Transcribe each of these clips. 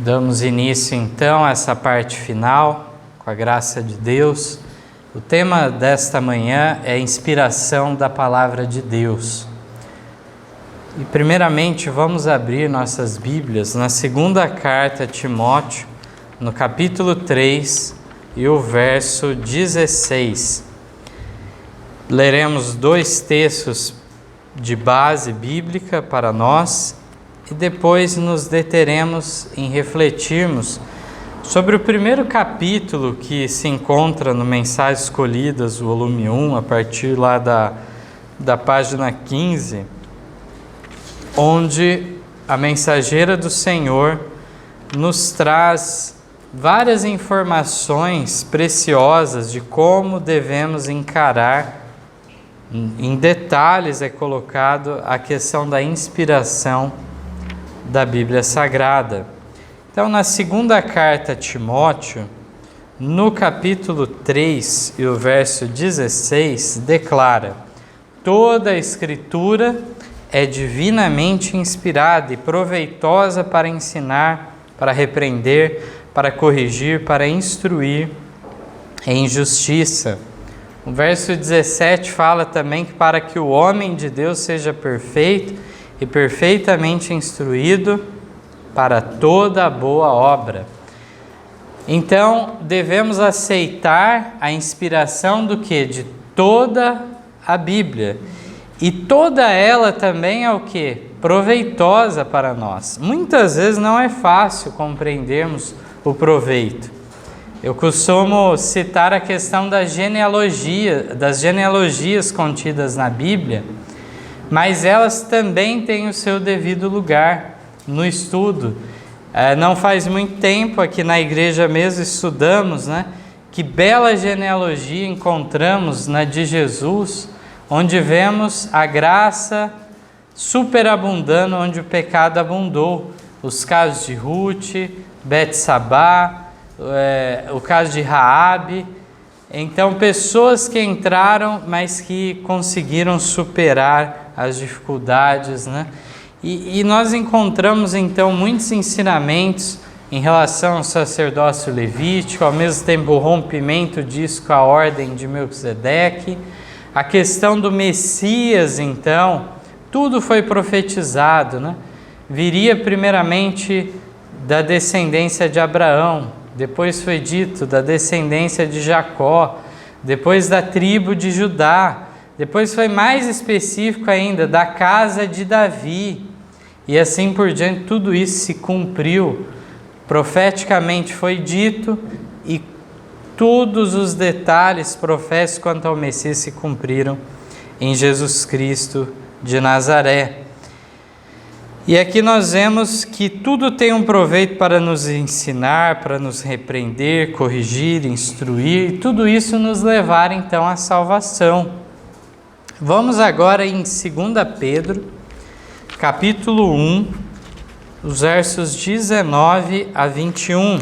Damos início então a essa parte final, com a graça de Deus. O tema desta manhã é a inspiração da Palavra de Deus. E primeiramente vamos abrir nossas Bíblias na segunda carta a Timóteo, no capítulo 3 e o verso 16. Leremos dois textos de base bíblica para nós e depois nos deteremos em refletirmos sobre o primeiro capítulo que se encontra no Mensagens Escolhidas, volume 1, a partir lá da página 15, onde a mensageira do Senhor nos traz várias informações preciosas de como devemos encarar. Em detalhes é colocado a questão da inspiração da Bíblia Sagrada. Então, na segunda carta a Timóteo, no capítulo 3 e o verso 16, declara: toda a Escritura é divinamente inspirada e proveitosa para ensinar, para repreender, para corrigir, para instruir em justiça. O verso 17 fala também que para que o homem de Deus seja perfeito e perfeitamente instruído para toda a boa obra. Então, devemos aceitar a inspiração do que? De toda a Bíblia. E toda ela também é o que? Proveitosa para nós. Muitas vezes não é fácil compreendermos o proveito. Eu costumo citar a questão das genealogias contidas na Bíblia, mas elas também têm o seu devido lugar no estudo. Não faz muito tempo, aqui na igreja mesmo, estudamos, que bela genealogia encontramos na de Jesus, onde vemos a graça superabundando onde o pecado abundou. Os casos de Ruth, Betsabá, o caso de Raabe. Então, pessoas que entraram, mas que conseguiram superar as dificuldades, E nós encontramos, então, muitos ensinamentos em relação ao sacerdócio levítico, ao mesmo tempo o rompimento disso com a ordem de Melquisedeque, a questão do Messias, então, tudo foi profetizado, Viria primeiramente da descendência de Abraão, depois foi dito da descendência de Jacó, depois da tribo de Judá, depois foi mais específico ainda, da casa de Davi, e assim por diante. Tudo isso se cumpriu, profeticamente foi dito, e todos os detalhes proféticos quanto ao Messias se cumpriram em Jesus Cristo de Nazaré. E aqui nós vemos que tudo tem um proveito para nos ensinar, para nos repreender, corrigir, instruir, e tudo isso nos levar então à salvação. Vamos agora em 2 Pedro, capítulo 1, os versos 19 a 21.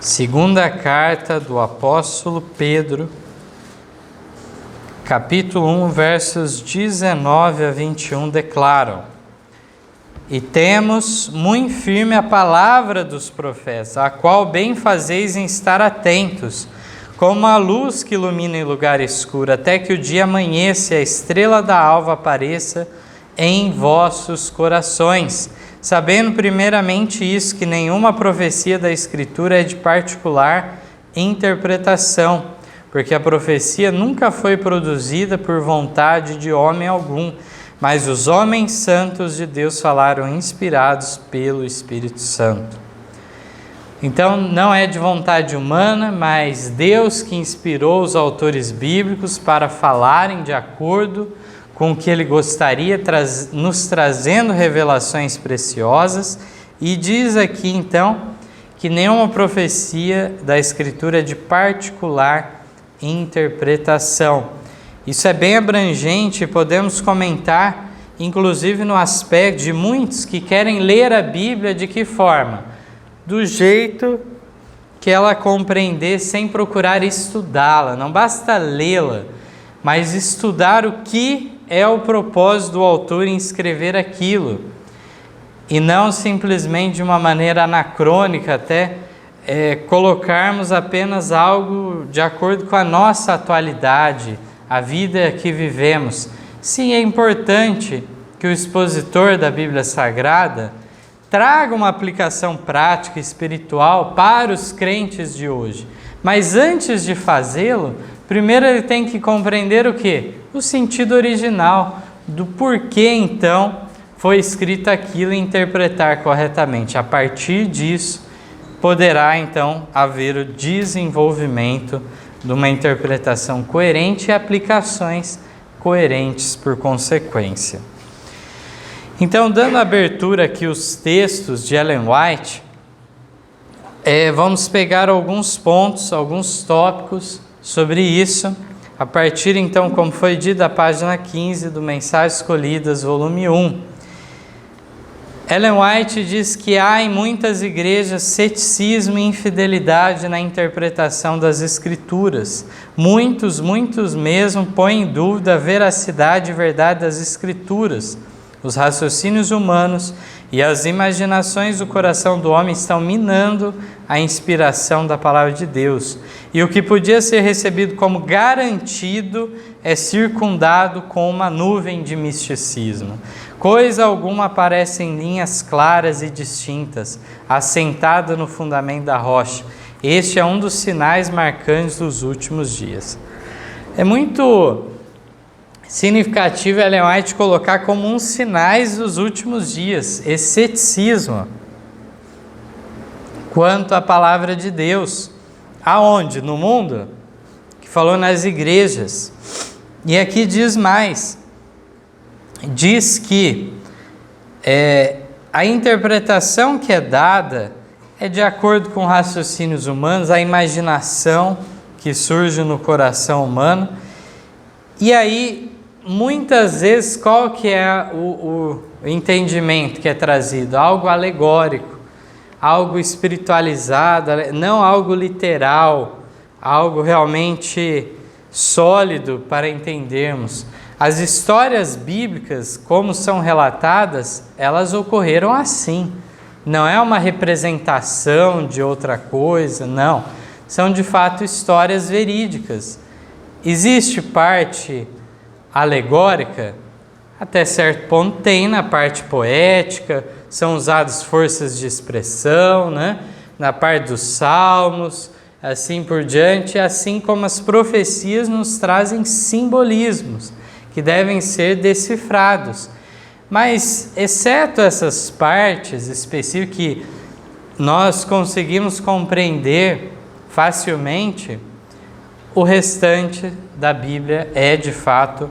Segunda carta do apóstolo Pedro, capítulo 1, versos 19 a 21 declaram: E temos muito firme a palavra dos profetas, a qual bem fazeis em estar atentos, como a luz que ilumina em lugar escuro, até que o dia amanheça e a estrela da alva apareça em vossos corações, sabendo primeiramente isso, que nenhuma profecia da Escritura é de particular interpretação, porque a profecia nunca foi produzida por vontade de homem algum, mas os homens santos de Deus falaram inspirados pelo Espírito Santo. Então, não é de vontade humana, mas Deus que inspirou os autores bíblicos para falarem de acordo com o que Ele gostaria, nos trazendo revelações preciosas. E diz aqui, então, que nenhuma profecia da Escritura é de particular interpretação. Isso é bem abrangente, podemos comentar, inclusive no aspecto de muitos que querem ler a Bíblia de que forma? Do jeito que ela compreender sem procurar estudá-la. Não basta lê-la, mas estudar o que é o propósito do autor em escrever aquilo. e não simplesmente de uma maneira anacrônica, até colocarmos apenas algo de acordo com a nossa atualidade, a vida que vivemos. Sim, é importante que o expositor da Bíblia Sagrada traga uma aplicação prática e espiritual para os crentes de hoje. Mas antes de fazê-lo, primeiro ele tem que compreender o quê? O sentido original, do porquê então foi escrito aquilo e interpretar corretamente. A partir disso, poderá então haver o desenvolvimento de uma interpretação coerente e aplicações coerentes por consequência. Então, dando abertura aqui os textos de Ellen White, vamos pegar alguns pontos, alguns tópicos sobre isso, a partir então, como foi dito, da página 15 do Mensagens Escolhidas, volume 1. Ellen White diz que há em muitas igrejas ceticismo e infidelidade na interpretação das Escrituras. Muitos mesmo põem em dúvida a veracidade e verdade das Escrituras. Os raciocínios humanos e as imaginações do coração do homem estão minando a inspiração da palavra de Deus. E o que podia ser recebido como garantido é circundado com uma nuvem de misticismo. Coisa alguma aparece em linhas claras e distintas, assentada no fundamento da rocha. Este é um dos sinais marcantes dos últimos dias. É muito significativo Ellen White colocar como uns sinais dos últimos dias esse ceticismo quanto à palavra de Deus. Aonde? No mundo? Que falou nas igrejas. E aqui diz mais. Diz que a interpretação que é dada é de acordo com raciocínios humanos, a imaginação que surge no coração humano. E aí, muitas vezes, qual que é o entendimento que é trazido? Algo alegórico, algo espiritualizado, não algo literal, algo realmente sólido para entendermos. As histórias bíblicas, como são relatadas, elas ocorreram assim. Não é uma representação de outra coisa, não. São de fato histórias verídicas. Existe parte alegórica? Até certo ponto tem na parte poética, são usadas forças de expressão, né? Na parte dos salmos, assim por diante, assim como as profecias nos trazem simbolismos que devem ser decifrados. Mas, exceto essas partes específicas que nós conseguimos compreender facilmente, o restante da Bíblia é, de fato,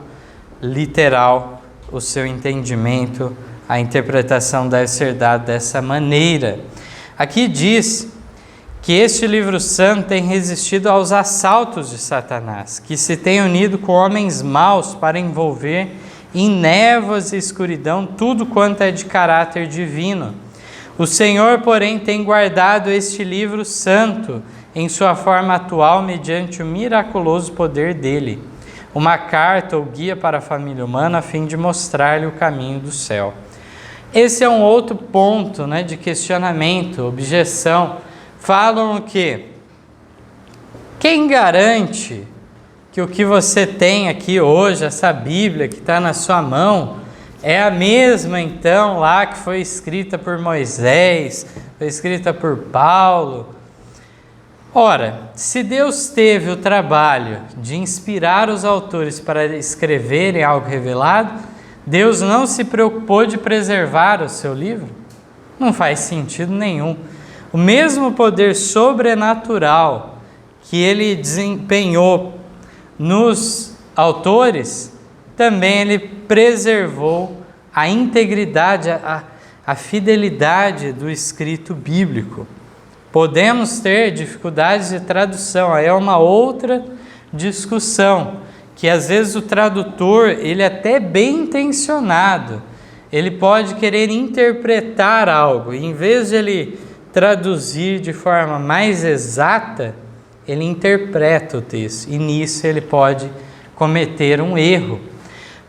literal. O seu entendimento, a interpretação deve ser dada dessa maneira. Aqui diz que este livro santo tem resistido aos assaltos de Satanás, que se tem unido com homens maus para envolver em névoas e escuridão tudo quanto é de caráter divino. O Senhor, porém, tem guardado este livro santo em sua forma atual mediante o miraculoso poder dele, uma carta ou guia para a família humana a fim de mostrar-lhe o caminho do céu. Esse é um outro ponto, né, de questionamento, objeção. Falam que quem garante que o que você tem aqui hoje, essa Bíblia que está na sua mão, é a mesma então lá que foi escrita por Moisés, foi escrita por Paulo? Ora, se Deus teve o trabalho de inspirar os autores para escreverem algo revelado, Deus não se preocupou de preservar o seu livro? Não faz sentido nenhum. O mesmo poder sobrenatural que ele desempenhou nos autores, também ele preservou a integridade, a fidelidade do escrito bíblico. Podemos ter dificuldades de tradução, aí é uma outra discussão, que às vezes o tradutor, ele é até bem intencionado, ele pode querer interpretar algo, e em vez de ele traduzir de forma mais exata, ele interpreta o texto, e nisso ele pode cometer um erro.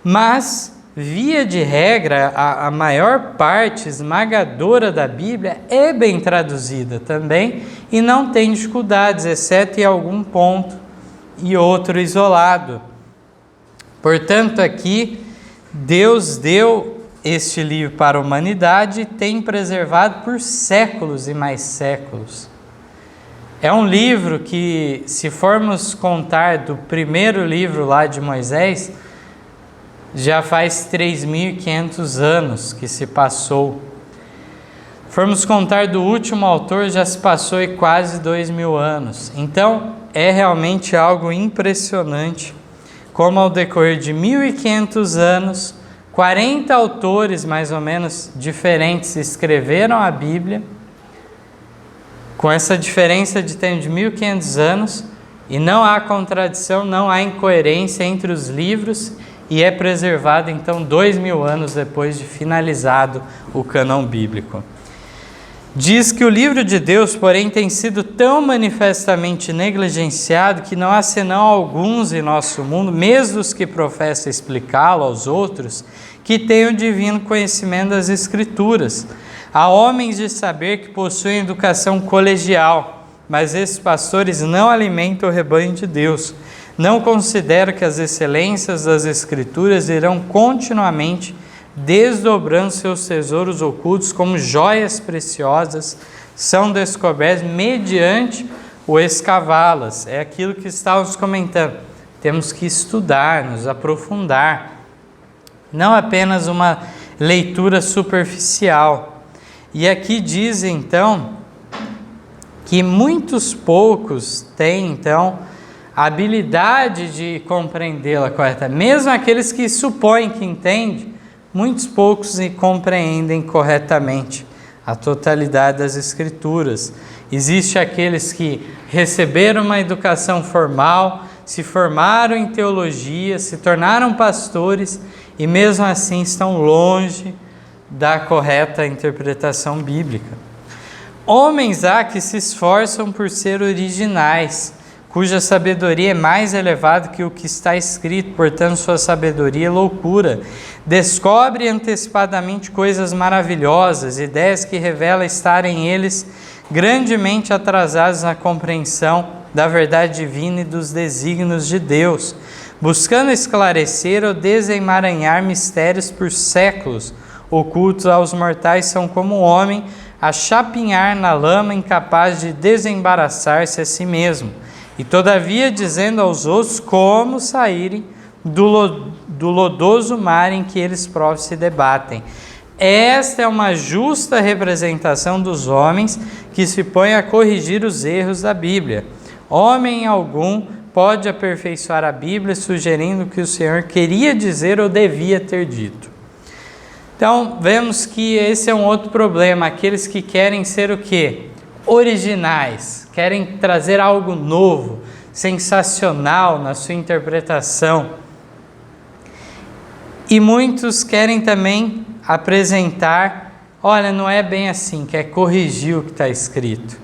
Mas via de regra, a maior parte esmagadora da Bíblia é bem traduzida também e não tem dificuldades, exceto em algum ponto e outro isolado. Portanto, aqui, Deus deu este livro para a humanidade e tem preservado por séculos e mais séculos. É um livro que, se formos contar do primeiro livro lá de Moisés, já faz 3.500 anos que se passou. Formos contar do último autor, já se passou quase 2.000 anos. Então, é realmente algo impressionante como ao decorrer de 1.500 anos, 40 autores mais ou menos diferentes escreveram a Bíblia, com essa diferença de tempo de 1.500 anos, e não há contradição, não há incoerência entre os livros, e é preservado então 2.000 anos depois de finalizado o cânon bíblico. Diz que o livro de Deus, porém, tem sido tão manifestamente negligenciado que não há senão alguns em nosso mundo, mesmo os que professam explicá-lo aos outros, que têm o divino conhecimento das Escrituras. Há homens de saber que possuem educação colegial, mas esses pastores não alimentam o rebanho de Deus. Não consideram que as excelências das Escrituras irão continuamente desdobrando seus tesouros ocultos como joias preciosas, são descobertas mediante o escavá-las. É aquilo que estávamos comentando. Temos que estudar, nos aprofundar. Não apenas uma leitura superficial. E aqui diz então que muitos poucos têm então a habilidade de compreendê-la corretamente. Mesmo aqueles que supõem que entendem, muitos poucos compreendem corretamente a totalidade das Escrituras. Existem aqueles que receberam uma educação formal, se formaram em teologia, se tornaram pastores e mesmo assim estão longe da correta interpretação bíblica. Homens há que se esforçam por ser originais, cuja sabedoria é mais elevada que o que está escrito, portanto sua sabedoria é loucura. Descobre antecipadamente coisas maravilhosas, ideias que revelam estarem eles grandemente atrasados na compreensão da verdade divina e dos desígnios de Deus, buscando esclarecer ou desemaranhar mistérios por séculos, ocultos aos mortais, são como um homem a chapinhar na lama, incapaz de desembaraçar-se a si mesmo, e todavia dizendo aos outros como saírem do lodoso mar em que eles próprios se debatem. Esta é uma justa representação dos homens que se põem a corrigir os erros da Bíblia. Homem algum pode aperfeiçoar a Bíblia, sugerindo o que o Senhor queria dizer ou devia ter dito. Então, vemos que esse é um outro problema, aqueles que querem ser o quê? Originais, querem trazer algo novo, sensacional na sua interpretação. E muitos querem também apresentar, olha, não é bem assim, quer corrigir o que está escrito.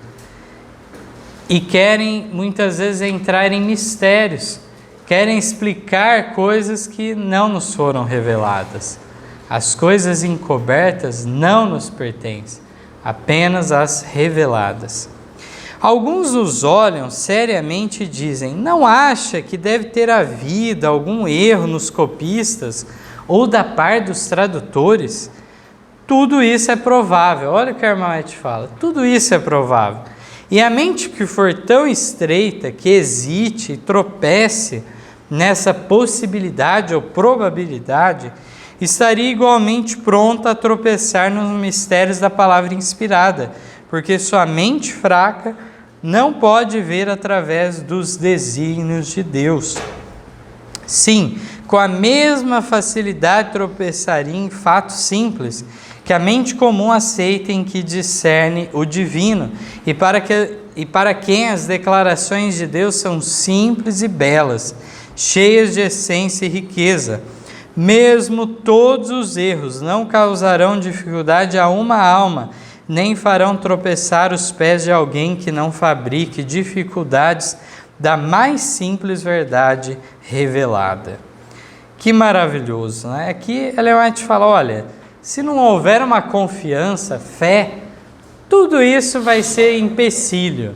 E querem muitas vezes entrar em mistérios, querem explicar coisas que não nos foram reveladas. As coisas encobertas não nos pertencem, apenas as reveladas. Alguns os olham seriamente e dizem, não acha que deve ter havido algum erro nos copistas ou da parte dos tradutores? Tudo isso é provável. Olha o que a irmã Ete fala, tudo isso é provável. E a mente que for tão estreita, que hesite e tropece nessa possibilidade ou probabilidade, estaria igualmente pronta a tropeçar nos mistérios da palavra inspirada, porque sua mente fraca não pode ver através dos desígnios de Deus. Sim, com a mesma facilidade tropeçaria em fatos simples, que a mente comum aceita em que discerne o divino, e para quem as declarações de Deus são simples e belas, cheias de essência e riqueza. Mesmo todos os erros não causarão dificuldade a uma alma, nem farão tropeçar os pés de alguém que não fabrique dificuldades da mais simples verdade revelada. Que maravilhoso, né? Aqui Ellen White fala, olha, se não houver uma confiança, fé, tudo isso vai ser empecilho.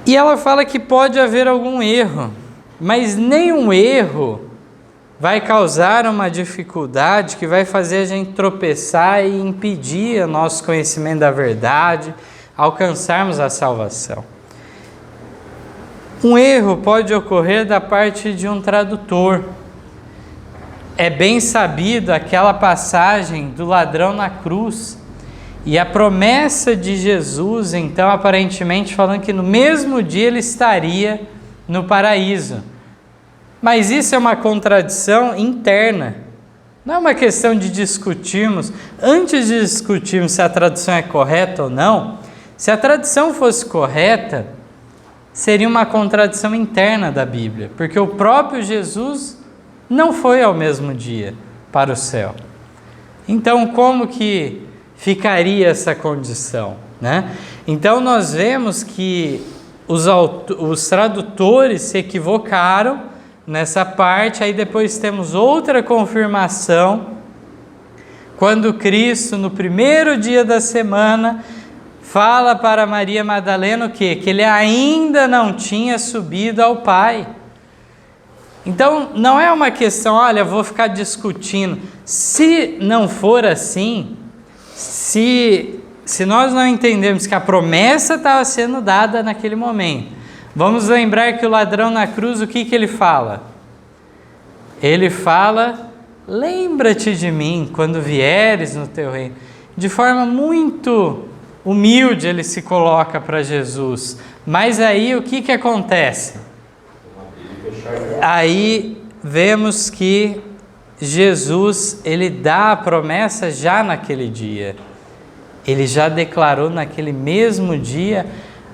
E ela fala que pode haver algum erro, mas nenhum erro vai causar uma dificuldade que vai fazer a gente tropeçar e impedir o nosso conhecimento da verdade, alcançarmos a salvação. Um erro pode ocorrer da parte de um tradutor. É bem sabido aquela passagem do ladrão na cruz e a promessa de Jesus, então, aparentemente falando que no mesmo dia ele estaria no paraíso. Mas isso é uma contradição interna. Não é uma questão de discutirmos, antes de discutirmos se a tradução é correta ou não, se a tradução fosse correta, seria uma contradição interna da Bíblia, porque o próprio Jesus não foi ao mesmo dia para o céu. Então, como que ficaria essa condição, né? Então, nós vemos que os tradutores se equivocaram nessa parte, aí depois temos outra confirmação, quando Cristo, no primeiro dia da semana, fala para Maria Madalena o quê? Que ele ainda não tinha subido ao Pai. Então, não é uma questão, olha, vou ficar discutindo. Se não for assim, se nós não entendermos que a promessa estava sendo dada naquele momento, vamos lembrar que o ladrão na cruz, o que ele fala? Ele fala, lembra-te de mim quando vieres no teu reino. De forma muito humilde ele se coloca para Jesus. Mas aí o que acontece? Aí vemos que Jesus, ele dá a promessa já naquele dia. Ele já declarou naquele mesmo dia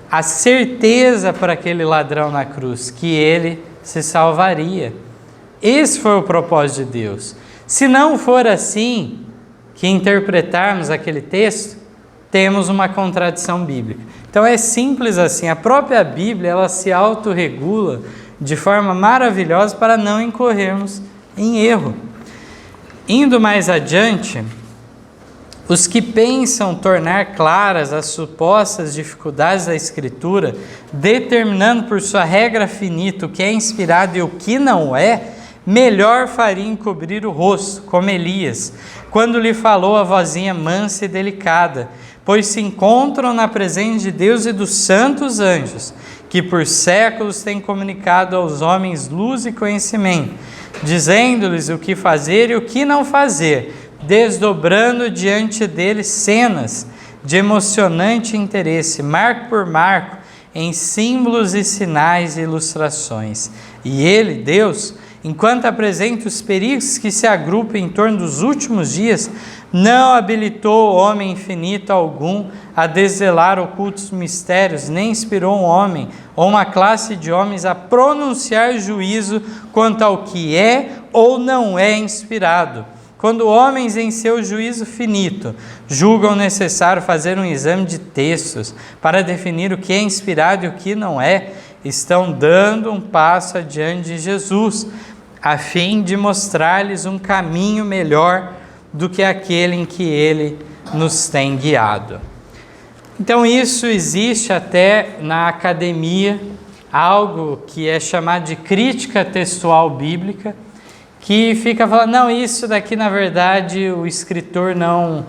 a certeza para aquele ladrão na cruz, que ele se salvaria. Esse foi o propósito de Deus. Se não for assim que interpretarmos aquele texto, temos uma contradição bíblica. Então é simples assim, a própria Bíblia, ela se autorregula de forma maravilhosa para não incorrermos em erro. Indo mais adiante, os que pensam tornar claras as supostas dificuldades da Escritura, determinando por sua regra finita o que é inspirado e o que não é, melhor faria encobrir o rosto, como Elias, quando lhe falou a vozinha mansa e delicada, pois se encontram na presença de Deus e dos santos anjos, que por séculos têm comunicado aos homens luz e conhecimento, dizendo-lhes o que fazer e o que não fazer, desdobrando diante deles cenas de emocionante interesse, marco por marco, em símbolos e sinais e ilustrações. E ele, Deus, enquanto apresenta os perigos que se agrupam em torno dos últimos dias, não habilitou homem infinito algum a desvelar ocultos mistérios, nem inspirou um homem ou uma classe de homens a pronunciar juízo quanto ao que é ou não é inspirado. Quando homens em seu juízo finito julgam necessário fazer um exame de textos para definir o que é inspirado e o que não é, estão dando um passo adiante de Jesus, a fim de mostrar-lhes um caminho melhor do que aquele em que ele nos tem guiado. Então isso existe até na academia, algo que é chamado de crítica textual bíblica, que fica falando, não, isso daqui na verdade o escritor não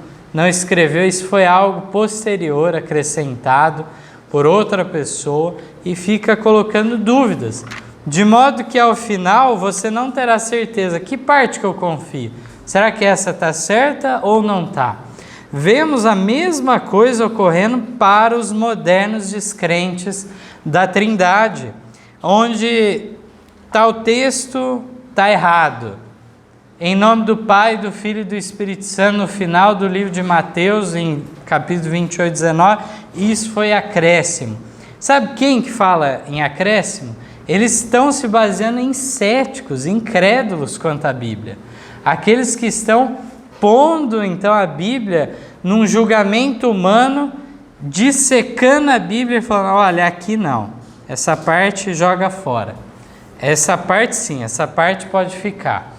escreveu, isso foi algo posterior, acrescentado por outra pessoa, e fica colocando dúvidas, de modo que ao final você não terá certeza, que parte que eu confio? Será que essa está certa ou não está? Vemos a mesma coisa ocorrendo para os modernos descrentes da Trindade, onde tal texto está errado. Em nome do Pai, do Filho e do Espírito Santo, no final do livro de Mateus, em capítulo 28, 19, isso foi acréscimo. Sabe quem que fala em acréscimo? Eles estão se baseando em céticos, incrédulos quanto à Bíblia. Aqueles que estão pondo, então, a Bíblia num julgamento humano, dissecando a Bíblia e falando, olha, aqui não, essa parte joga fora. Essa parte sim, essa parte pode ficar.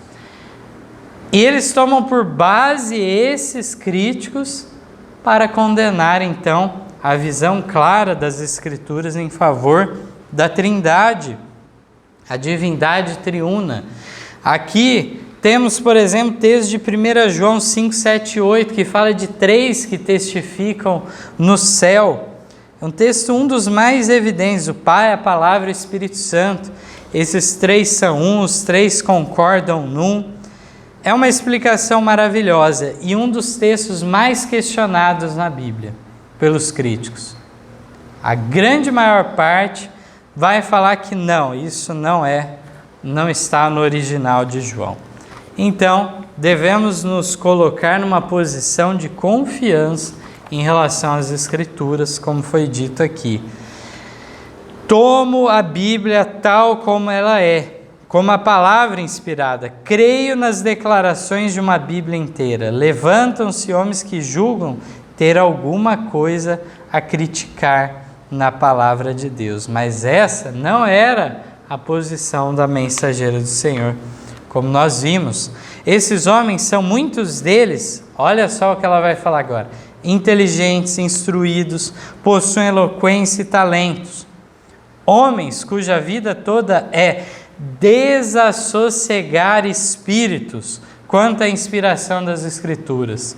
E eles tomam por base esses críticos para condenar então a visão clara das Escrituras em favor da Trindade, a divindade triuna. Aqui temos, por exemplo, texto de 1 João 5, 7 e 8, que fala de 3 que testificam no céu. É um texto, um dos mais evidentes, o Pai, a Palavra e o Espírito Santo. Esses 3 são um, os 3 concordam num. É uma explicação maravilhosa e um dos textos mais questionados na Bíblia pelos críticos. A grande maior parte vai falar que não, isso não está no original de João. Então, devemos nos colocar numa posição de confiança em relação às Escrituras, como foi dito aqui. Tomo a Bíblia tal como ela é, como a palavra inspirada. Creio nas declarações de uma Bíblia inteira. Levantam-se homens que julgam ter alguma coisa a criticar na palavra de Deus. Mas essa não era a posição da mensageira do Senhor, como nós vimos. Esses homens são muitos deles, olha só o que ela vai falar agora, inteligentes, instruídos, possuem eloquência e talentos. Homens cuja vida toda é desassossegar espíritos quanto à inspiração das Escrituras.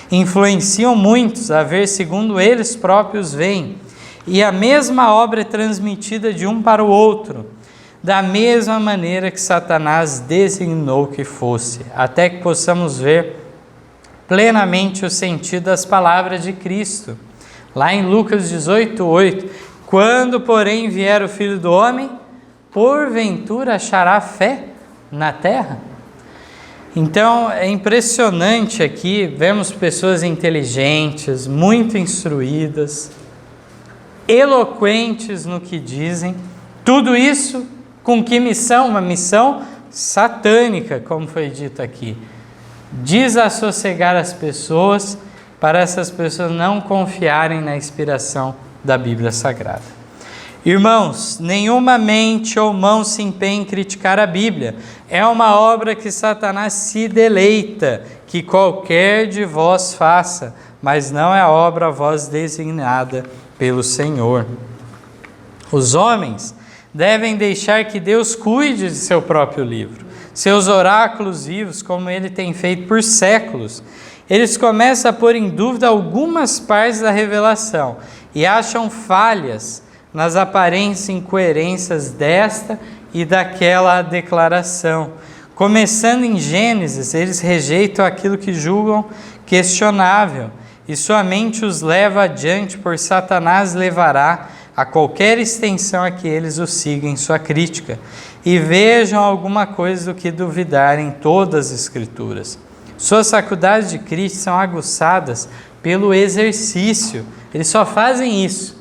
Influenciam muitos a ver segundo eles próprios veem, e a mesma obra é transmitida de um para o outro, da mesma maneira que Satanás designou que fosse, até que possamos ver plenamente o sentido das palavras de Cristo. Lá em Lucas 18, 8, quando, porém, vier o Filho do Homem, porventura achará fé na terra? Então, é impressionante aqui, vemos pessoas inteligentes, muito instruídas, eloquentes no que dizem, tudo isso com que missão? Uma missão satânica, como foi dito aqui. Desassossegar as pessoas, para essas pessoas não confiarem na inspiração da Bíblia Sagrada. Irmãos, nenhuma mente ou mão se empenha em criticar a Bíblia. É uma obra que Satanás se deleita, que qualquer de vós faça, mas não é a obra a vós designada pelo Senhor. Os homens devem deixar que Deus cuide de seu próprio livro, seus oráculos vivos, como ele tem feito por séculos. Eles começam a pôr em dúvida algumas partes da revelação e acham falhas nas aparentes incoerências desta e daquela declaração. Começando em Gênesis, eles rejeitam aquilo que julgam questionável e sua mente os leva adiante, por Satanás levará a qualquer extensão a que eles o sigam em sua crítica e vejam alguma coisa do que duvidar em todas as Escrituras. Suas faculdades de crítica são aguçadas pelo exercício, eles só fazem isso.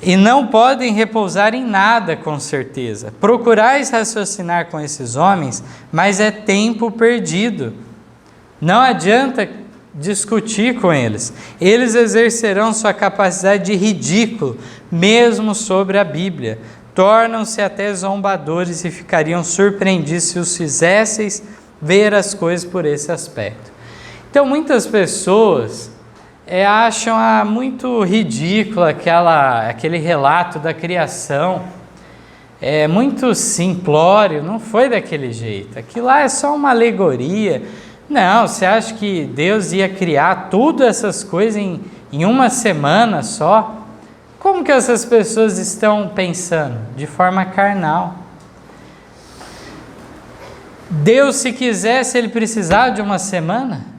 E não podem repousar em nada com certeza. Procurais raciocinar com esses homens, mas é tempo perdido. Não adianta discutir com eles. Eles exercerão sua capacidade de ridículo, mesmo sobre a Bíblia. Tornam-se até zombadores e ficariam surpreendidos se os fizesseis ver as coisas por esse aspecto. Então, muitas pessoas acham muito ridículo aquele relato da criação. É muito simplório, não foi daquele jeito. Aquilo lá é só uma alegoria. Não, você acha que Deus ia criar tudo essas coisas em uma semana só? Como que essas pessoas estão pensando? De forma carnal. Deus, se quisesse, ele precisava de uma semana?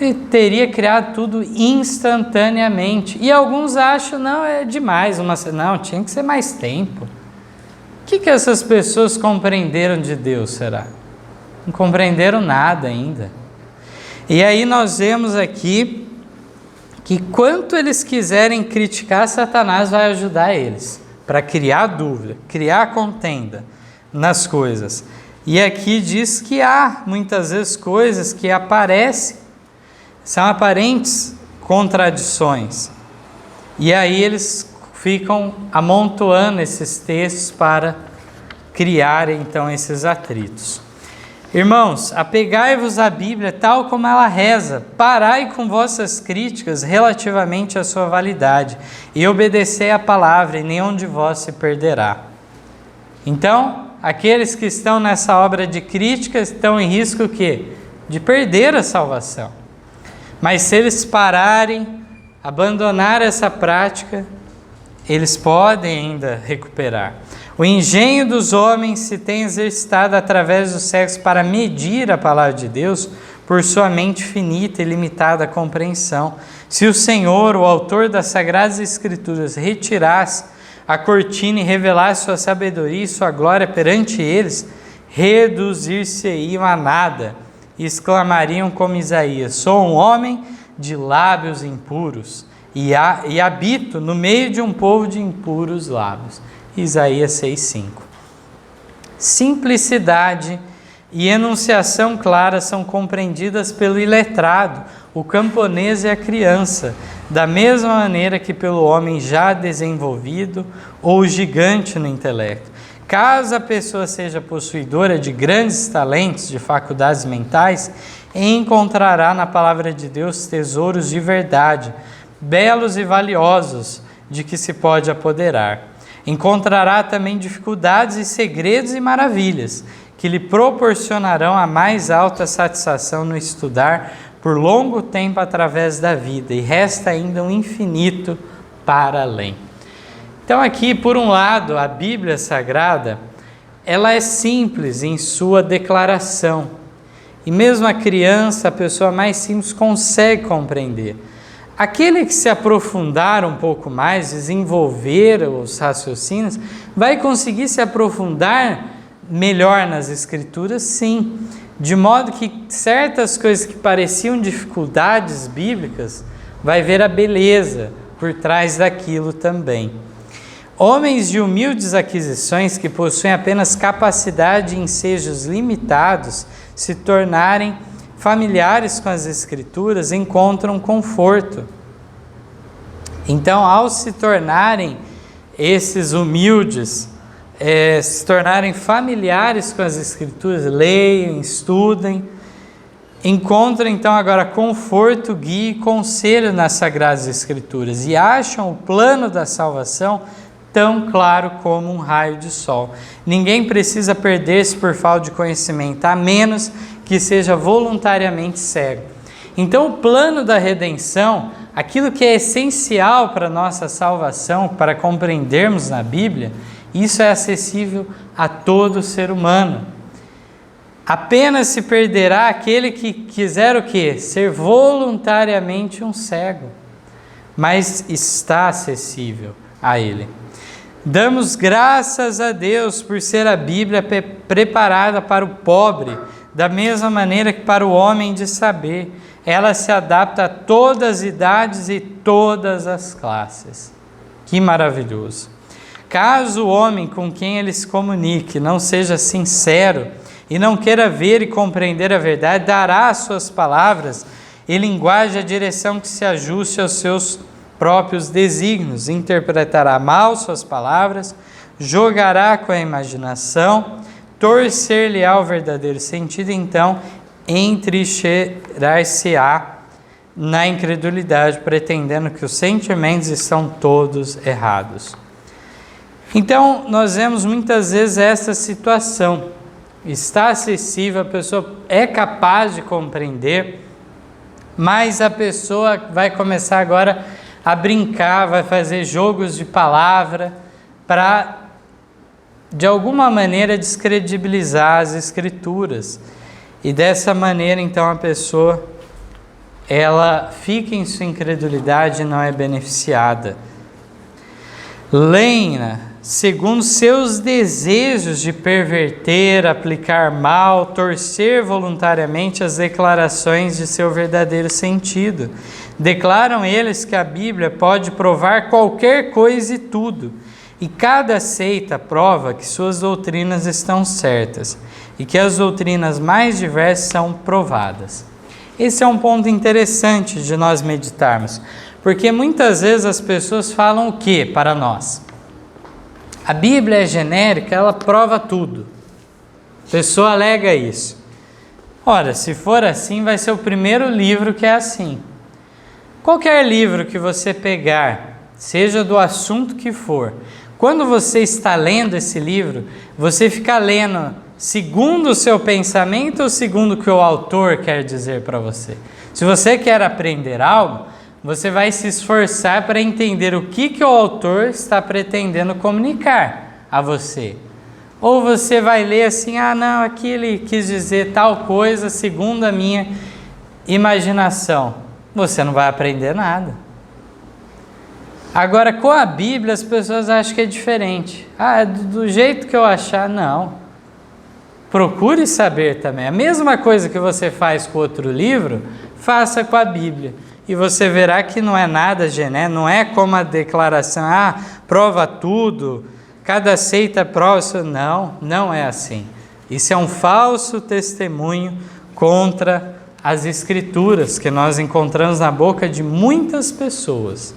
Ele teria criado tudo instantaneamente. E alguns acham, não, é demais uma semana. Não, tinha que ser mais tempo. O que essas pessoas compreenderam de Deus, será? Não compreenderam nada ainda. E aí nós vemos aqui que quanto eles quiserem criticar, Satanás vai ajudar eles para criar dúvida, criar contenda nas coisas. E aqui diz que há muitas vezes coisas que aparecem, são aparentes contradições. E aí eles ficam amontoando esses textos para criarem então esses atritos. Irmãos, apegai-vos à Bíblia tal como ela reza, parai com vossas críticas relativamente à sua validade, e obedecei à palavra, e nenhum de vós se perderá. Então, aqueles que estão nessa obra de crítica estão em risco o quê? De perder a salvação. Mas se eles pararem, abandonar essa prática, eles podem ainda recuperar. O engenho dos homens se tem exercitado através dos séculos para medir a palavra de Deus por sua mente finita e limitada compreensão. Se o Senhor, o autor das Sagradas Escrituras, retirasse a cortina e revelasse sua sabedoria e sua glória perante eles, reduzir-se-iam a nada e exclamariam como Isaías: sou um homem de lábios impuros e habito no meio de um povo de impuros lábios. Isaías 6,5. Simplicidade e enunciação clara são compreendidas pelo iletrado, o camponês e a criança, da mesma maneira que pelo homem já desenvolvido ou gigante no intelecto. Caso a pessoa seja possuidora de grandes talentos, de faculdades mentais, encontrará na palavra de Deus tesouros de verdade, belos e valiosos, de que se pode apoderar. Encontrará também dificuldades e segredos e maravilhas, que lhe proporcionarão a mais alta satisfação no estudar por longo tempo através da vida, e resta ainda um infinito para além. Então aqui, por um lado, a Bíblia Sagrada, ela é simples em sua declaração, e mesmo a criança, a pessoa mais simples, consegue compreender. Aquele que se aprofundar um pouco mais, desenvolver os raciocínios, vai conseguir se aprofundar melhor nas Escrituras, sim. De modo que certas coisas que pareciam dificuldades bíblicas, vai ver a beleza por trás daquilo também. Homens de humildes aquisições que possuem apenas capacidade e ensejos limitados, se tornarem familiares com as Escrituras, encontram conforto. Então, ao se tornarem esses humildes, se tornarem familiares com as Escrituras, leiam, estudem, encontram então agora conforto, guia e conselho nas Sagradas Escrituras e acham o plano da salvação tão claro como um raio de sol. Ninguém precisa perder-se por falta de conhecimento, a menos que seja voluntariamente cego. Então, o plano da redenção, aquilo que é essencial para a nossa salvação, para compreendermos na Bíblia, isso é acessível a todo ser humano. Apenas se perderá aquele que quiser o quê? Ser voluntariamente um cego. Mas está acessível a ele. Damos graças a Deus por ser a Bíblia preparada para o pobre, da mesma maneira que para o homem de saber. Ela se adapta a todas as idades e todas as classes. Que maravilhoso! Caso o homem com quem ele se comunique não seja sincero e não queira ver e compreender a verdade, dará às suas palavras e linguagem a direção que se ajuste aos seus próprios desígnios, interpretará mal suas palavras, jogará com a imaginação, torcer-lhe-á o verdadeiro sentido, então entrincheirar-se-á na incredulidade, pretendendo que os sentimentos estão todos errados. Então, nós vemos muitas vezes essa situação. Está acessível, a pessoa é capaz de compreender, mas a pessoa vai começar agora a brincar, vai fazer jogos de palavra para, de alguma maneira, descredibilizar as Escrituras. E dessa maneira, então, a pessoa, ela fica em sua incredulidade e não é beneficiada. Leem-na segundo seus desejos de perverter, aplicar mal, torcer voluntariamente as declarações de seu verdadeiro sentido. Declaram eles que a Bíblia pode provar qualquer coisa e tudo, e cada seita prova que suas doutrinas estão certas, e que as doutrinas mais diversas são provadas. Esse é um ponto interessante de nós meditarmos, porque muitas vezes as pessoas falam o que para nós? A Bíblia é genérica, ela prova tudo. A pessoa alega isso. Ora, se for assim, vai ser o primeiro livro que é assim. Qualquer livro que você pegar, seja do assunto que for, quando você está lendo esse livro, você fica lendo segundo o seu pensamento ou segundo o que o autor quer dizer para você? Se você quer aprender algo, você vai se esforçar para entender o que o autor está pretendendo comunicar a você. Ou você vai ler assim, não, aqui ele quis dizer tal coisa segundo a minha imaginação. Você não vai aprender nada. Agora, com a Bíblia, as pessoas acham que é diferente. Do jeito que eu achar, não. Procure saber também. A mesma coisa que você faz com outro livro, faça com a Bíblia. E você verá que não é nada genérico, não é como a declaração, prova tudo, cada seita prova isso. Não, não é assim. Isso é um falso testemunho contra as Escrituras que nós encontramos na boca de muitas pessoas.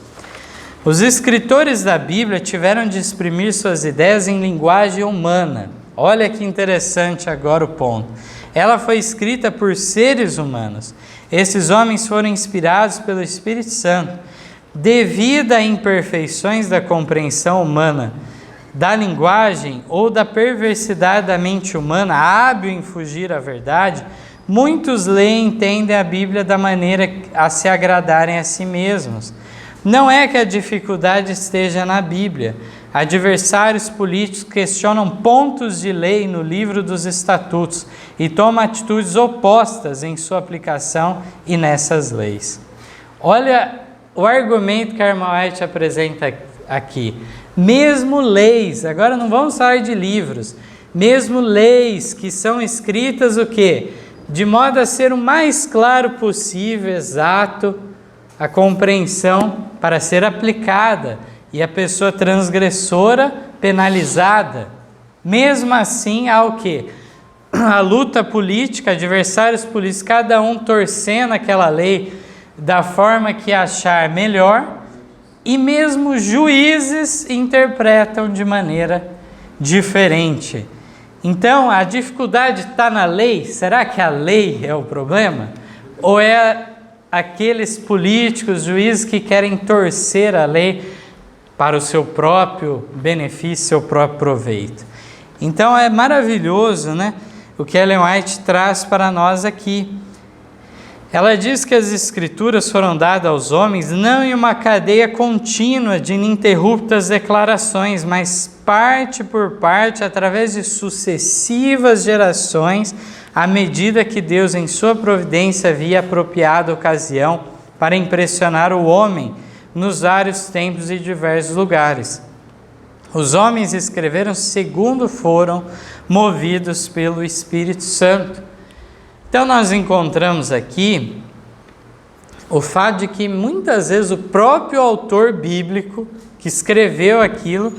Os escritores da Bíblia tiveram de exprimir suas ideias em linguagem humana. Olha que interessante agora o ponto. Ela foi escrita por seres humanos. Esses homens foram inspirados pelo Espírito Santo. Devido a imperfeições da compreensão humana, da linguagem ou da perversidade da mente humana, hábil em fugir à verdade, muitos leem e entendem a Bíblia da maneira a se agradarem a si mesmos. Não é que a dificuldade esteja na Bíblia. Adversários políticos questionam pontos de lei no livro dos estatutos e tomam atitudes opostas em sua aplicação e nessas leis. Olha o argumento que a irmã White apresenta aqui. Mesmo leis, agora não vamos falar de livros, mesmo leis que são escritas o quê? De modo a ser o mais claro possível, exato, a compreensão para ser aplicada e a pessoa transgressora penalizada. Mesmo assim, há o quê? A luta política, adversários políticos, cada um torcendo aquela lei da forma que achar melhor, e mesmo juízes interpretam de maneira diferente. Então, a dificuldade está na lei? Será que a lei é o problema? Ou é aqueles políticos, juízes que querem torcer a lei para o seu próprio benefício, seu próprio proveito? Então é maravilhoso, né, o que Ellen White traz para nós aqui. Ela diz que as escrituras foram dadas aos homens não em uma cadeia contínua de ininterruptas declarações, mas parte por parte, através de sucessivas gerações, à medida que Deus, em sua providência, havia apropriado a ocasião para impressionar o homem nos vários tempos e diversos lugares. Os homens escreveram segundo foram movidos pelo Espírito Santo. Então nós encontramos aqui o fato de que muitas vezes o próprio autor bíblico que escreveu aquilo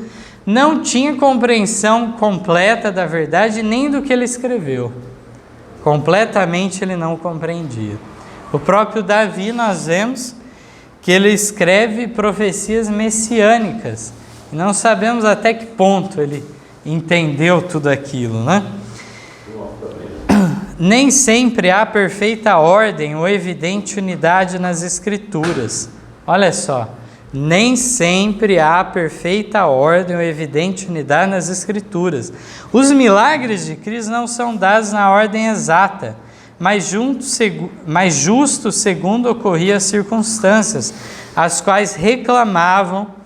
não tinha compreensão completa da verdade nem do que ele escreveu. Completamente ele não compreendia. O próprio Davi, nós vemos que ele escreve profecias messiânicas. E não sabemos até que ponto ele entendeu tudo aquilo, né? Nem sempre há perfeita ordem ou evidente unidade nas Escrituras. Olha só, nem sempre há perfeita ordem ou evidente unidade nas Escrituras. Os milagres de Cristo não são dados na ordem exata, mas justo segundo ocorriam as circunstâncias, as quais reclamavam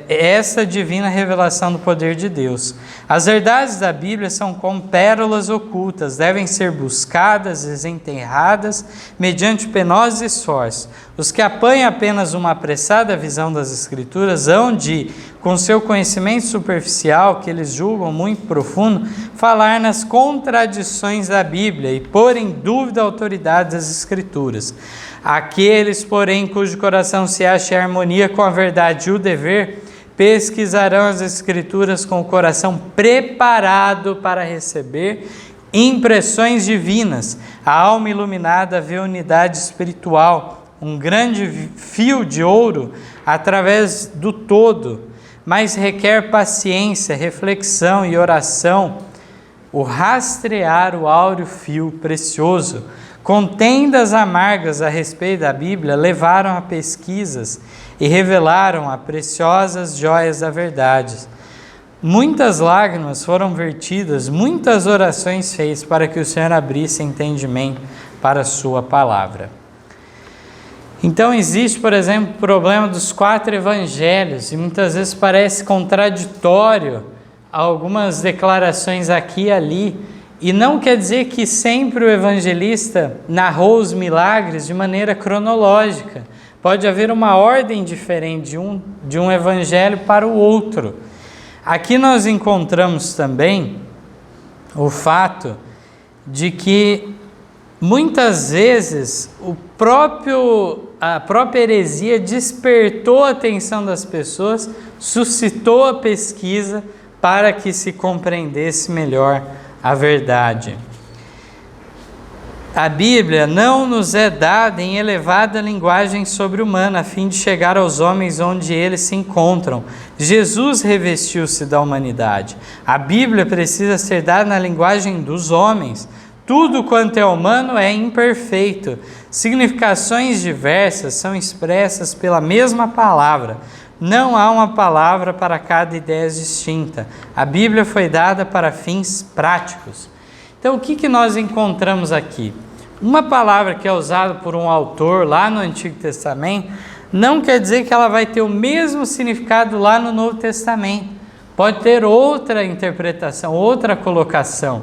essa divina revelação do poder de Deus. As verdades da Bíblia são como pérolas ocultas, devem ser buscadas, desenterradas, mediante penosos esforços. Os que apanham apenas uma apressada visão das Escrituras hão de, com seu conhecimento superficial, que eles julgam muito profundo, falar nas contradições da Bíblia e pôr em dúvida a autoridade das Escrituras. Aqueles, porém, cujo coração se acha em harmonia com a verdade e o dever, pesquisarão as Escrituras com o coração preparado para receber impressões divinas. A alma iluminada vê unidade espiritual, um grande fio de ouro através do todo. mas requer paciência, reflexão e oração. O rastrear o áureo fio precioso. Contendas amargas a respeito da Bíblia levaram a pesquisas e revelaram as preciosas joias da verdade. Muitas lágrimas foram vertidas, muitas orações fez para que o Senhor abrisse entendimento para a sua palavra. Então existe, por exemplo, o problema dos 4 evangelhos, e muitas vezes parece contraditório algumas declarações aqui e ali, e não quer dizer que sempre o evangelista narrou os milagres de maneira cronológica. Pode haver uma ordem diferente de um evangelho para o outro. Aqui nós encontramos também o fato de que muitas vezes a própria heresia despertou a atenção das pessoas, suscitou a pesquisa para que se compreendesse melhor a verdade. A Bíblia não nos é dada em elevada linguagem sobre-humana, a fim de chegar aos homens onde eles se encontram. Jesus revestiu-se da humanidade. A Bíblia precisa ser dada na linguagem dos homens. Tudo quanto é humano é imperfeito. Significações diversas são expressas pela mesma palavra. Não há uma palavra para cada ideia distinta. A Bíblia foi dada para fins práticos. Então, o que nós encontramos aqui? Uma palavra que é usada por um autor lá no Antigo Testamento não quer dizer que ela vai ter o mesmo significado lá no Novo Testamento. Pode ter outra interpretação, outra colocação.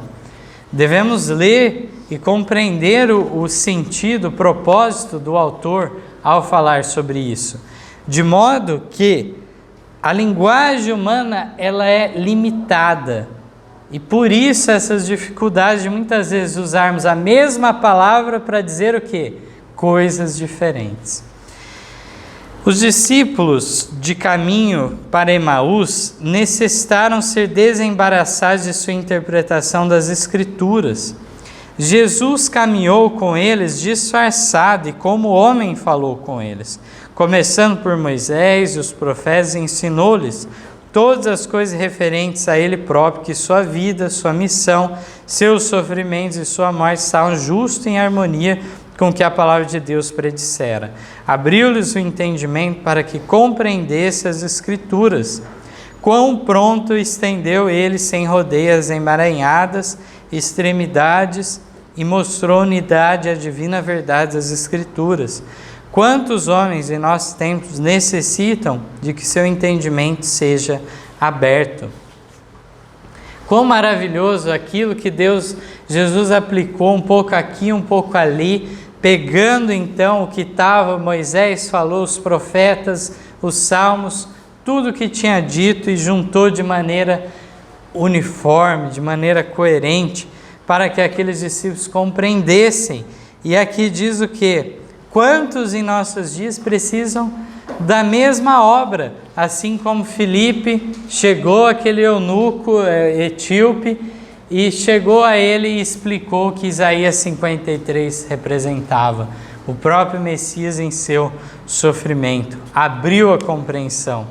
Devemos ler e compreender o sentido, o propósito do autor ao falar sobre isso. De modo que a linguagem humana ela é limitada. E por isso essas dificuldades de muitas vezes usarmos a mesma palavra para dizer o quê? Coisas diferentes. Os discípulos de caminho para Emaús necessitaram ser desembaraçados de sua interpretação das Escrituras. Jesus caminhou com eles disfarçado e como homem falou com eles. Começando por Moisés e os profetas, ensinou-lhes todas as coisas referentes a ele próprio, que sua vida, sua missão, seus sofrimentos e sua morte estavam justos em harmonia com o que a palavra de Deus predissera. Abriu-lhes o entendimento para que compreendesse as Escrituras. Quão pronto estendeu ele sem rodeias emaranhadas, extremidades, e mostrou unidade e a divina verdade das Escrituras. Quantos homens em nossos tempos necessitam de que seu entendimento seja aberto? Quão maravilhoso aquilo que Jesus aplicou um pouco aqui, um pouco ali, pegando então o que estava, Moisés falou, os profetas, os salmos, tudo que tinha dito e juntou de maneira uniforme, de maneira coerente, para que aqueles discípulos compreendessem. E aqui diz o quê? Quantos em nossos dias precisam da mesma obra? Assim como Filipe chegou àquele eunuco etíope e chegou a ele e explicou que Isaías 53 representava o próprio Messias em seu sofrimento. Abriu a compreensão.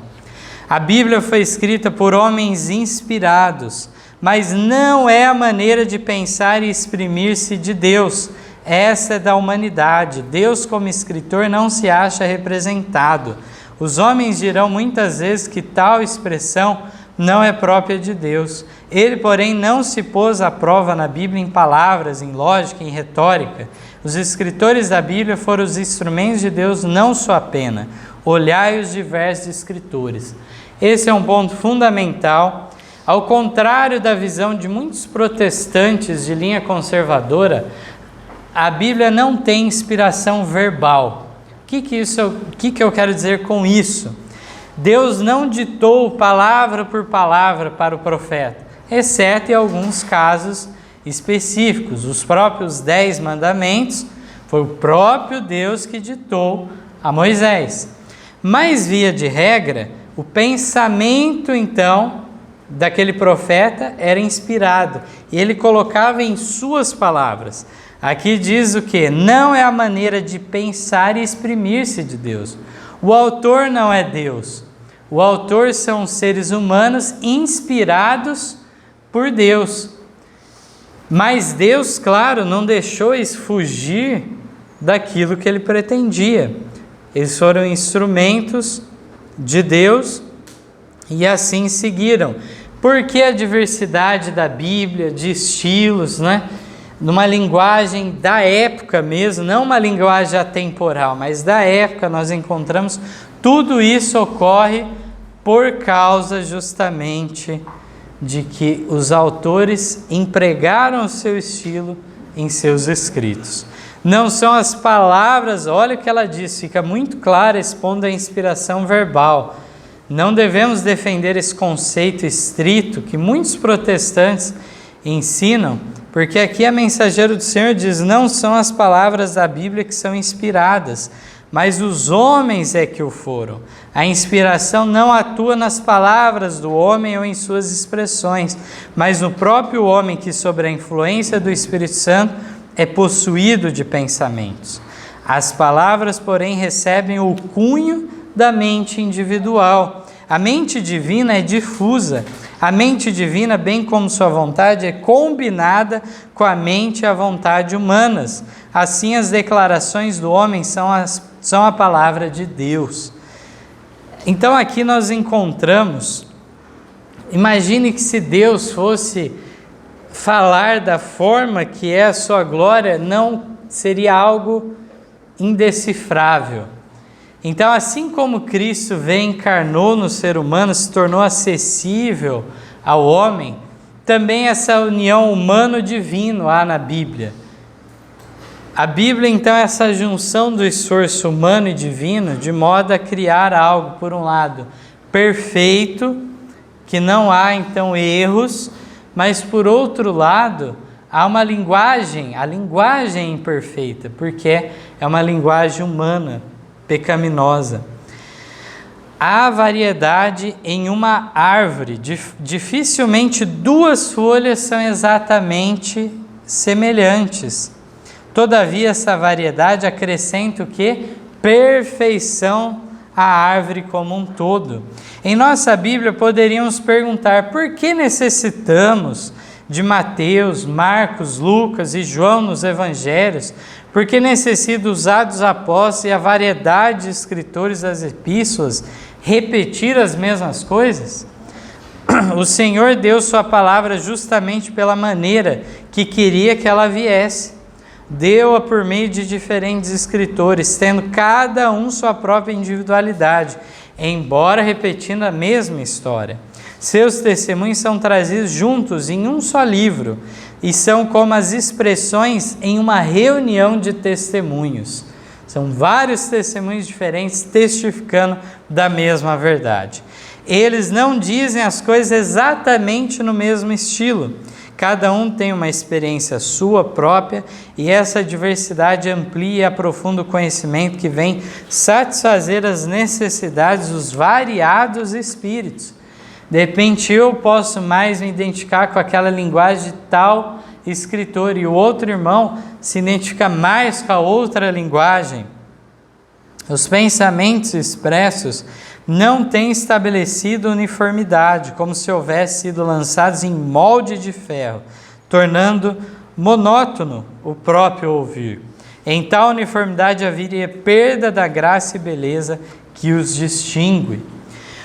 A Bíblia foi escrita por homens inspirados, mas não é a maneira de pensar e exprimir-se de Deus. Essa é da humanidade. Deus, como escritor, não se acha representado. Os homens dirão muitas vezes que tal expressão não é própria de Deus. Ele, porém, não se pôs à prova na Bíblia em palavras, em lógica, em retórica. Os escritores da Bíblia foram os instrumentos de Deus, não sua pena. Olhai os diversos escritores. Esse é um ponto fundamental. Ao contrário da visão de muitos protestantes de linha conservadora, a Bíblia não tem inspiração verbal. O que eu quero dizer com isso? Deus não ditou palavra por palavra para o profeta, exceto em alguns casos específicos. Os próprios 10 mandamentos foi o próprio Deus que ditou a Moisés. Mas, via de regra, o pensamento, então, daquele profeta era inspirado. E ele colocava em suas palavras. Aqui diz o que? Não é a maneira de pensar e exprimir-se de Deus. O autor não é Deus. O autor são seres humanos inspirados por Deus. Mas Deus, claro, não deixou eles fugir daquilo que ele pretendia. Eles foram instrumentos de Deus e assim seguiram. Por que a diversidade da Bíblia, de estilos, né? Numa linguagem da época mesmo, não uma linguagem atemporal, mas da época nós encontramos, tudo isso ocorre por causa justamente de que os autores empregaram o seu estilo em seus escritos. Não são as palavras, olha o que ela diz, fica muito claro, expondo a inspiração verbal. Não devemos defender esse conceito estrito que muitos protestantes ensinam, porque aqui a Mensageiro do Senhor diz, não são as palavras da Bíblia que são inspiradas, mas os homens é que o foram. A inspiração não atua nas palavras do homem ou em suas expressões, mas no próprio homem que, sob a influência do Espírito Santo, é possuído de pensamentos. As palavras, porém, recebem o cunho da mente individual. A mente divina é difusa. A mente divina, bem como sua vontade, é combinada com a mente e a vontade humanas. Assim, as declarações do homem são a palavra de Deus. Então, aqui nós encontramos, imagine que se Deus fosse falar da forma que é a sua glória, não seria algo indecifrável. Então, assim como Cristo veio, encarnou no ser humano, se tornou acessível ao homem, também essa união humano-divino há na Bíblia. A Bíblia, então, é essa junção do esforço humano e divino, de modo a criar algo, por um lado, perfeito, que não há, então, erros, mas, por outro lado, há uma linguagem, a linguagem é imperfeita, porque é uma linguagem humana, pecaminosa. Há variedade em uma árvore, dificilmente duas folhas são exatamente semelhantes. Todavia, essa variedade acrescenta o quê? Perfeição à árvore como um todo. Em nossa Bíblia, poderíamos perguntar, por que necessitamos de Mateus, Marcos, Lucas e João nos evangelhos? Porque necessita usar dos apóstolos e a variedade de escritores das epístolas repetir as mesmas coisas? O Senhor deu sua palavra justamente pela maneira que queria que ela viesse. Deu-a por meio de diferentes escritores, tendo cada um sua própria individualidade, embora repetindo a mesma história. Seus testemunhos são trazidos juntos em um só livro e são como as expressões em uma reunião de testemunhos. São vários testemunhos diferentes testificando da mesma verdade. Eles não dizem as coisas exatamente no mesmo estilo. Cada um tem uma experiência sua própria e essa diversidade amplia e aprofunda o conhecimento que vem satisfazer as necessidades dos variados espíritos. De repente eu posso mais me identificar com aquela linguagem de tal escritor e o outro irmão se identifica mais com a outra linguagem. Os pensamentos expressos não têm estabelecido uniformidade, como se houvesse sido lançados em molde de ferro, tornando monótono o próprio ouvir. Em tal uniformidade haveria perda da graça e beleza que os distingue.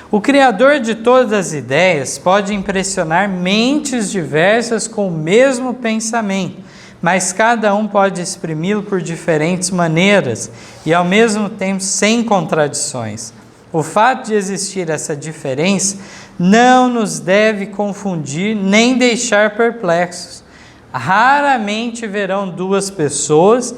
O Criador de todas as ideias pode impressionar mentes diversas com o mesmo pensamento, mas cada um pode exprimi-lo por diferentes maneiras e ao mesmo tempo sem contradições. O fato de existir essa diferença não nos deve confundir nem deixar perplexos. Raramente verão duas pessoas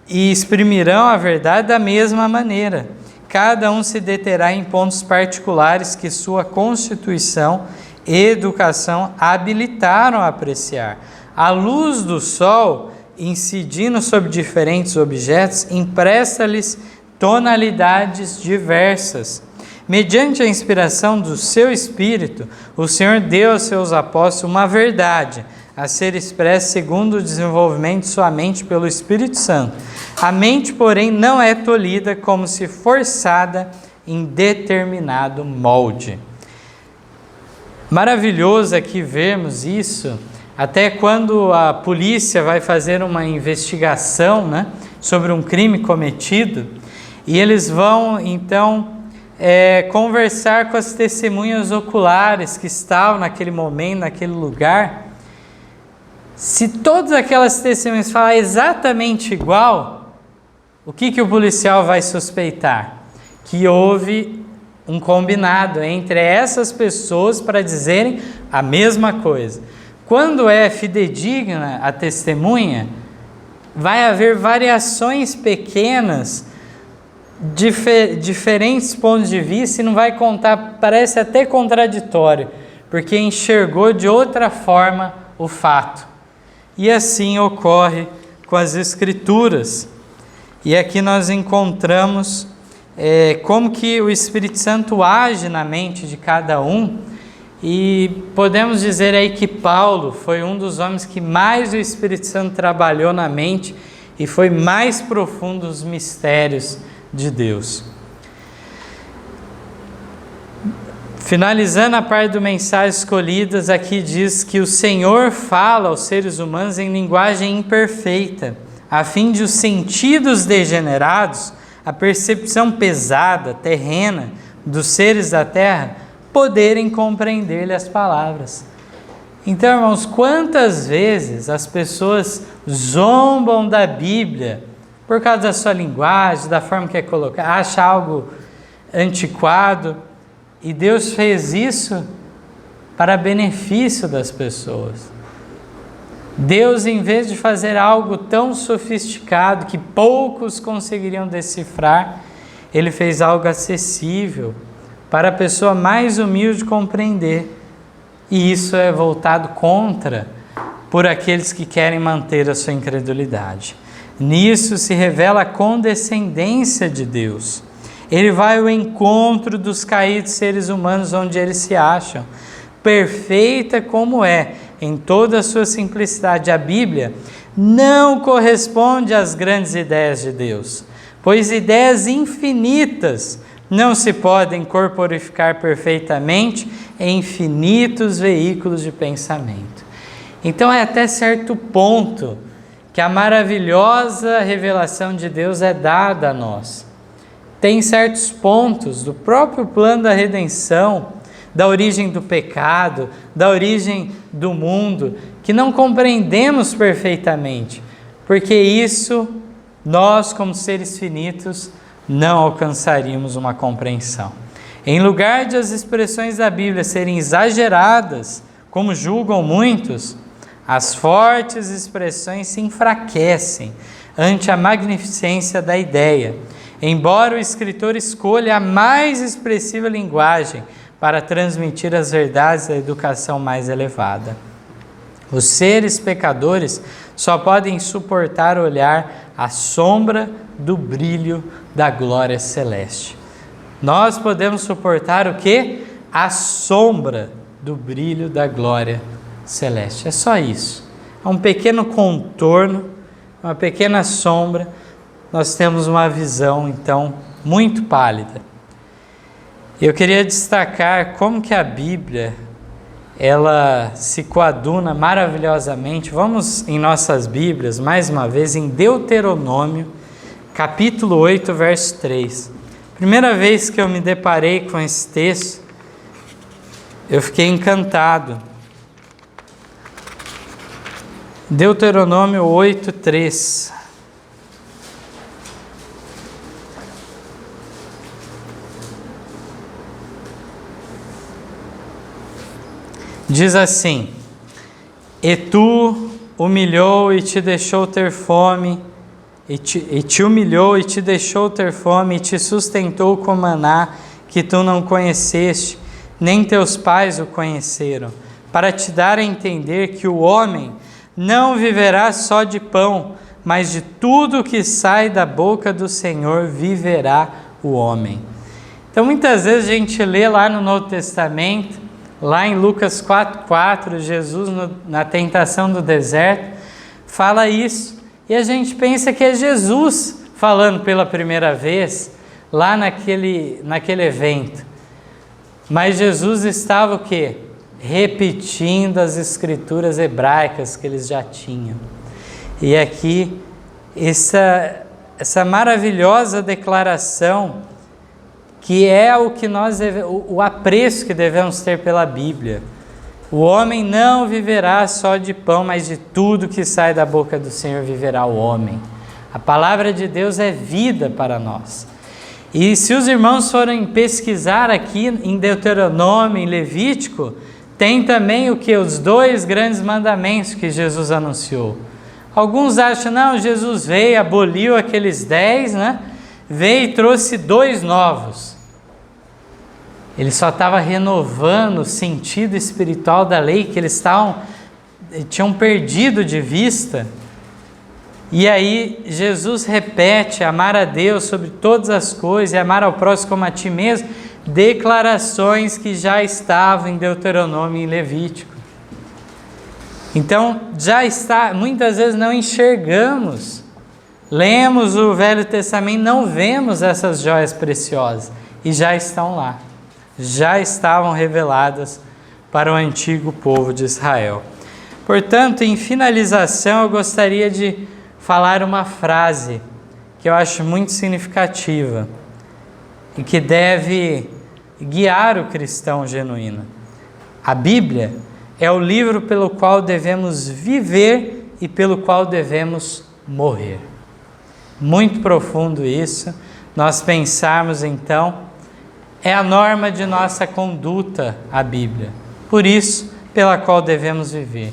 e exprimirão a verdade da mesma maneira. Cada um se deterá em pontos particulares que sua constituição e educação habilitaram a apreciar. A luz do sol, incidindo sobre diferentes objetos, empresta-lhes tonalidades diversas. Mediante a inspiração do seu Espírito, o Senhor deu aos seus apóstolos uma verdade a ser expressa segundo o desenvolvimento de sua mente pelo Espírito Santo. A mente, porém, não é tolhida como se forçada em determinado molde. Maravilhoso aqui vermos isso, até quando a polícia vai fazer uma investigação, né, sobre um crime cometido, e eles vão então conversar com as testemunhas oculares que estavam naquele momento, naquele lugar. Se todas aquelas testemunhas falam exatamente igual, o que o policial vai suspeitar? Que houve um combinado entre essas pessoas para dizerem a mesma coisa. Quando é fidedigna a testemunha, vai haver variações pequenas, diferentes pontos de vista, e não vai contar, parece até contraditório, porque enxergou de outra forma o fato. E assim ocorre com as Escrituras. E aqui nós encontramos como que o Espírito Santo age na mente de cada um, e podemos dizer aí que Paulo foi um dos homens que mais o Espírito Santo trabalhou na mente e foi mais profundo os mistérios de Deus. Finalizando a parte do Mensagens Escolhidas, aqui diz que o Senhor fala aos seres humanos em linguagem imperfeita, a fim de os sentidos degenerados, a percepção pesada, terrena dos seres da terra, poderem compreender-lhe as palavras. Então, irmãos, quantas vezes as pessoas zombam da Bíblia por causa da sua linguagem, da forma que é colocada, acha algo antiquado, e Deus fez isso para benefício das pessoas. Deus, em vez de fazer algo tão sofisticado que poucos conseguiriam decifrar, Ele fez algo acessível para a pessoa mais humilde compreender. E isso é voltado contra por aqueles que querem manter a sua incredulidade. Nisso se revela a condescendência de Deus. Ele vai ao encontro dos caídos seres humanos onde eles se acham. Perfeita como é, em toda a sua simplicidade, a Bíblia não corresponde às grandes ideias de Deus, pois ideias infinitas não se podem corporificar perfeitamente em infinitos veículos de pensamento. Então é até certo ponto que a maravilhosa revelação de Deus é dada a nós. Tem certos pontos do próprio plano da redenção, da origem do pecado, da origem do mundo, que não compreendemos perfeitamente, porque isso nós, como seres finitos, não alcançaríamos uma compreensão. Em lugar de as expressões da Bíblia serem exageradas, como julgam muitos, as fortes expressões se enfraquecem ante a magnificência da ideia, embora o escritor escolha a mais expressiva linguagem para transmitir as verdades da educação mais elevada. Os seres pecadores só podem suportar olhar a sombra do brilho da glória celeste. Nós podemos suportar o quê? A sombra do brilho da glória celeste. É só isso. É um pequeno contorno, uma pequena sombra. Nós temos uma visão, então, muito pálida. Eu queria destacar como que a Bíblia, ela se coaduna maravilhosamente. Vamos em nossas Bíblias, mais uma vez, em Deuteronômio, capítulo 8, verso 3. Primeira vez que eu me deparei com esse texto, eu fiquei encantado. Deuteronômio 8, 3. Diz assim: e tu humilhou e te deixou ter fome, e te humilhou e te deixou ter fome, e te sustentou com maná que tu não conheceste, nem teus pais o conheceram, para te dar a entender que o homem não viverá só de pão, mas de tudo que sai da boca do Senhor viverá o homem. Então muitas vezes a gente lê lá no Novo Testamento, lá em Lucas 4,4, Jesus na tentação do deserto, fala isso, e a gente pensa que é Jesus falando pela primeira vez, lá naquele evento. Mas Jesus estava o quê? Repetindo as escrituras hebraicas que eles já tinham. E aqui, essa maravilhosa declaração, que é o apreço que devemos ter pela Bíblia. O homem não viverá só de pão, mas de tudo que sai da boca do Senhor viverá o homem. A palavra de Deus é vida para nós. E se os irmãos forem pesquisar aqui em Deuteronômio, em Levítico, tem também os 2 grandes mandamentos que Jesus anunciou. Alguns acham, não, Jesus veio, aboliu aqueles 10, né? Veio e trouxe 2 novos. Ele só estava renovando o sentido espiritual da lei que eles tinham perdido de vista. E aí Jesus repete amar a Deus sobre todas as coisas e amar ao próximo como a ti mesmo, declarações que já estavam em Deuteronômio e em Levítico. Então já está, muitas vezes não enxergamos, lemos o Velho Testamento, não vemos essas joias preciosas e já estão lá. Já estavam reveladas para o antigo povo de Israel. Portanto, em finalização, eu gostaria de falar uma frase que eu acho muito significativa e que deve guiar o cristão genuíno. A Bíblia é o livro pelo qual devemos viver e pelo qual devemos morrer. Muito profundo isso. Nós pensarmos então, é a norma de nossa conduta, a Bíblia. Por isso, pela qual devemos viver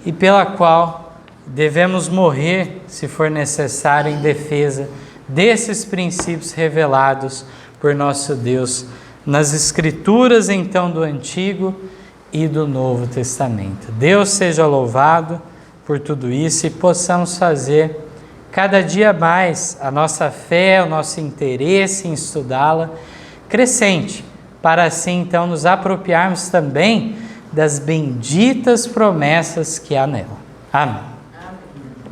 e pela qual devemos morrer, se for necessário, em defesa desses princípios revelados por nosso Deus nas Escrituras, então, do Antigo e do Novo Testamento. Deus seja louvado por tudo isso e possamos fazer cada dia mais a nossa fé, o nosso interesse em estudá-la crescente, para assim então nos apropriarmos também das benditas promessas que há nela. Amém.